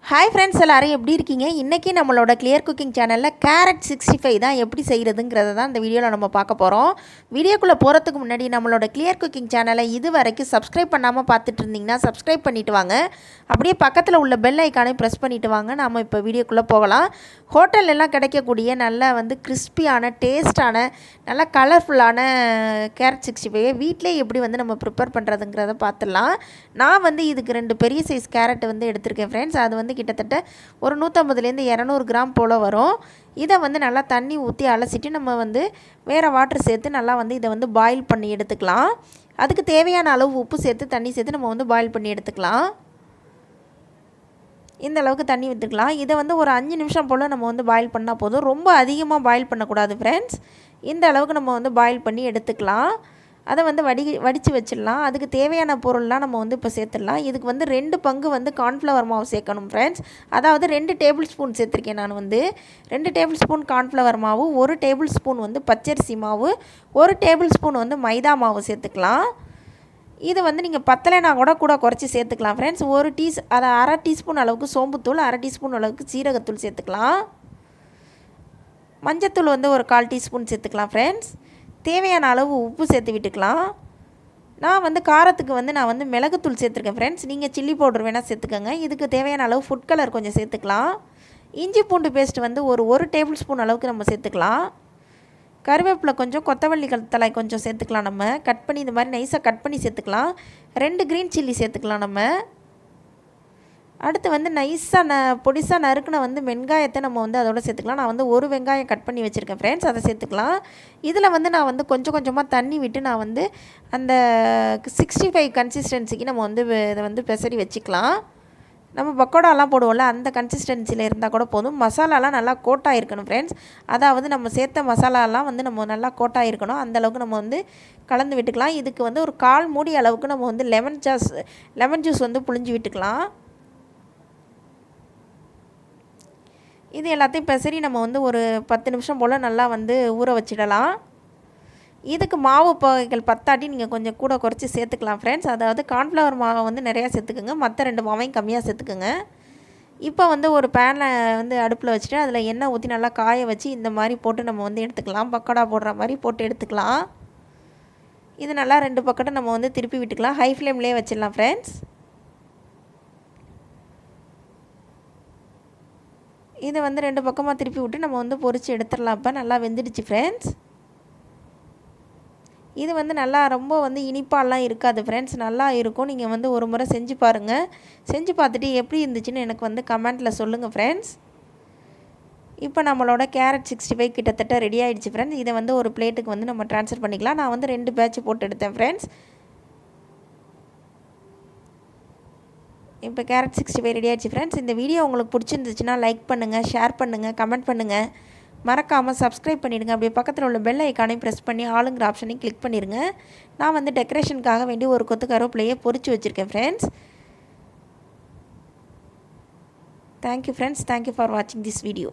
Hi friends, எல்லோரும் எப்படி இருக்கீங்க? இன்றைக்கி நம்மளோட கிளியர் குக்கிங் சேனலில் கேரட் 65 தான் எப்படி செய்கிறதுங்கிறத தான் இந்த வீடியோவில் நம்ம பார்க்க போகிறோம். வீடியோக்குள்ளே போகிறதுக்கு முன்னாடி நம்மளோட கிளியர் குக்கிங் சேனலை இது வரைக்கும் சப்ஸ்கிரைப் பண்ணாமல் பார்த்துட்டு இருந்தீங்கன்னா சப்ஸ்கிரைப் பண்ணிவிட்டு வாங்க. அப்படியே பக்கத்தில் உள்ள பெல் ஐக்கானை ப்ரெஸ் பண்ணிவிட்டு வாங்க. நம்ம இப்போ வீடியோக்குள்ளே போகலாம். ஹோட்டல்லாம் கிடைக்கக்கூடிய நல்ல கிறிஸ்பியான டேஸ்டான நல்ல கலர்ஃபுல்லான கேரட் 65 வீட்டிலே எப்படி நம்ம ப்ரிப்பேர் பண்ணுறதுங்கிறத பார்த்துடலாம். நான் இதுக்கு 2 பெரிய சைஸ் கேரட் எடுத்திருக்கேன் ஃப்ரெண்ட்ஸ். அது கிட்டத்தட்ட ஒரு 150லேருந்து 200 கிராம் போல் வரும். இதை நல்லா தண்ணி ஊற்றி அலசிட்டு நம்ம வேறு வாட்டர் சேர்த்து நல்லா இதை பாயில் பண்ணி எடுத்துக்கலாம். அதுக்கு தேவையான அளவு உப்பு சேர்த்து தண்ணி சேர்த்து நம்ம பாயில் பண்ணி எடுத்துக்கலாம். இந்த அளவுக்கு தண்ணி ஊற்றிக்கலாம். இதை ஒரு 5 நிமிஷம் போல் நம்ம பாயில் பண்ணால் போதும். ரொம்ப அதிகமாக பாயில் பண்ணக்கூடாது ஃப்ரெண்ட்ஸ். இந்த அளவுக்கு நம்ம பாயில் பண்ணி எடுத்துக்கலாம். அதை வடித்து வச்சிடலாம். அதுக்கு தேவையான பொருள்லாம் நம்ம இப்போ சேர்த்துடலாம். இதுக்கு 2 பங்கு கார்ன்ஃப்ளவர் மாவு சேர்க்கணும் ஃப்ரெண்ட்ஸ். அதாவது 2 டேபிள் ஸ்பூன் சேர்த்துருக்கேன். நான் 2 டேபிள் ஸ்பூன் கார்ன்ஃப்ளவர் மாவு, 1 டேபிள் ஸ்பூன் பச்சரிசி மாவு, 1 டேபிள் ஸ்பூன் மைதா மாவு சேர்த்துக்கலாம். இது நீங்கள் பத்தலைனா கூட குறைச்சி சேர்த்துக்கலாம் ஃப்ரெண்ட்ஸ். அதை அரை டீஸ்பூன் அளவுக்கு சோம்புத்தூள், அரை டீஸ்பூன் அளவுக்கு சீரகத்தூள் சேர்த்துக்கலாம். மஞ்சத்தூள் ஒரு 1/4 டீஸ்பூன் சேர்த்துக்கலாம் ஃப்ரெண்ட்ஸ். தேவையான அளவு உப்பு சேர்த்து விட்டுக்கலாம். நான் காரத்துக்கு நான் மிளகுத்தூள் சேர்த்துருக்கேன் ஃப்ரெண்ட்ஸ். நீங்கள் சில்லி பவுடர் வேணால் சேர்த்துக்கோங்க. இதுக்கு தேவையான அளவு ஃபுட் கலர் கொஞ்சம் சேர்த்துக்கலாம். இஞ்சி பூண்டு பேஸ்ட் ஒரு டேபிள் ஸ்பூன் அளவுக்கு நம்ம சேர்த்துக்கலாம். கருவேப்பிலை கொஞ்சம், கொத்தமல்லி தழை கொஞ்சம் சேர்த்துக்கலாம். நம்ம கட் பண்ணி இந்த மாதிரி நைஸாக கட் பண்ணி சேர்த்துக்கலாம். 2 க்ரீன் சில்லி சேர்த்துக்கலாம். நம்ம அடுத்து நைஸாக பொடிசாக நறுக்குன வெங்காயத்தை நம்ம அதோட சேர்த்துக்கலாம். நான் 1 வெங்காயம் கட் பண்ணி வச்சுருக்கேன் ஃப்ரெண்ட்ஸ். அதை சேர்த்துக்கலாம். இதில் நான் கொஞ்சம் கொஞ்சமாக தண்ணி விட்டு நான் அந்த 65 கன்சிஸ்டன்சிக்கு நம்ம இதை பெசரி வச்சுக்கலாம். நம்ம பக்கோடாலாம் போடுவோம்ல, அந்த கன்சிஸ்டன்சியில் இருந்தால் கூட போதும். மசாலாலாம் நல்லா கோட்டாக இருக்கணும் ஃப்ரெண்ட்ஸ். அதாவது நம்ம சேர்த்த மசாலாலாம் நம்ம நல்லா கோட்டாக இருக்கணும். அந்தளவுக்கு நம்ம கலந்து விட்டுக்கலாம். இதுக்கு ஒரு 1/4 மூடி அளவுக்கு நம்ம லெமன் ஜூஸ் புழிஞ்சு விட்டுக்கலாம். இது எல்லாத்தையும் பெசரி நம்ம ஒரு 10 நிமிஷம் போல் நல்லா ஊற வச்சிடலாம். இதுக்கு மாவு வகைகள் பத்தாட்டி நீங்கள் கொஞ்சம் கூட குறைச்சி சேர்த்துக்கலாம் ஃப்ரெண்ட்ஸ். அதாவது கார்ன்ஃப்ளவர் மாவை நிறையா சேர்த்துக்குங்க, மற்ற 2 மாவையும் கம்மியாக சேர்த்துக்குங்க. இப்போ ஒரு பேனில் அடுப்பில் வச்சுட்டு அதில் எண்ணெய் ஊற்றி நல்லா காய வச்சு இந்த மாதிரி போட்டு நம்ம எடுத்துக்கலாம். பக்கோடா போடுற மாதிரி போட்டு எடுத்துக்கலாம். இது நல்லா 2 பக்கட்டும் நம்ம திருப்பி விட்டுக்கலாம். ஹை ஃப்ளேம்லேயே வச்சிடலாம் ஃப்ரெண்ட்ஸ். இதை 2 பக்கமாக திருப்பி விட்டு நம்ம பொரித்து எடுத்துடலாம். இப்போ நல்லா வெந்துடுச்சு ஃப்ரெண்ட்ஸ். இது நல்லா ரொம்ப இனிப்பாலாம் இருக்காது ஃப்ரெண்ட்ஸ். நல்லா இருக்கும். நீங்கள் ஒரு முறை செஞ்சு பாருங்கள். செஞ்சு பார்த்துட்டு எப்படி இருந்துச்சுன்னு எனக்கு கமெண்ட்டில் சொல்லுங்கள் ஃப்ரெண்ட்ஸ். இப்போ நம்மளோட கேரட் 65 கிட்டத்தட்ட ரெடி ஆகிடுச்சு ஃப்ரெண்ட்ஸ். இதை ஒரு பிளேட்டுக்கு நம்ம ட்ரான்ஸ்ஃபர் பண்ணிக்கலாம். நான் 2 பேட்ச் போட்டு எடுத்தேன் ஃப்ரெண்ட்ஸ். இப்போ கேரட் 65 ரெடி ஆகிடுச்சு ஃப்ரெண்ட்ஸ். இந்த வீடியோ உங்களுக்கு பிடிச்சிருந்துச்சுன்னா லைக் பண்ணுங்கள், ஷேர் பண்ணுங்கள், கமெண்ட் பண்ணுங்கள். மறக்காமல் சப்ஸ்கிரைப் பண்ணிவிடுங்க. அப்படியே பக்கத்தில் உள்ள பெல் ஐக்கானையும் ப்ரெஸ் பண்ணி ஆளுங்கிற ஆப்ஷனையும் கிளிக் பண்ணிடுங்க. நான் டெக்கரேஷனுக்காக வேண்டி ஒரு கொத்து கருவேப்பிலையை பொரிச்சு வச்சுருக்கேன் friends. Thank you friends. Thank you for வாட்சிங் திஸ் வீடியோ.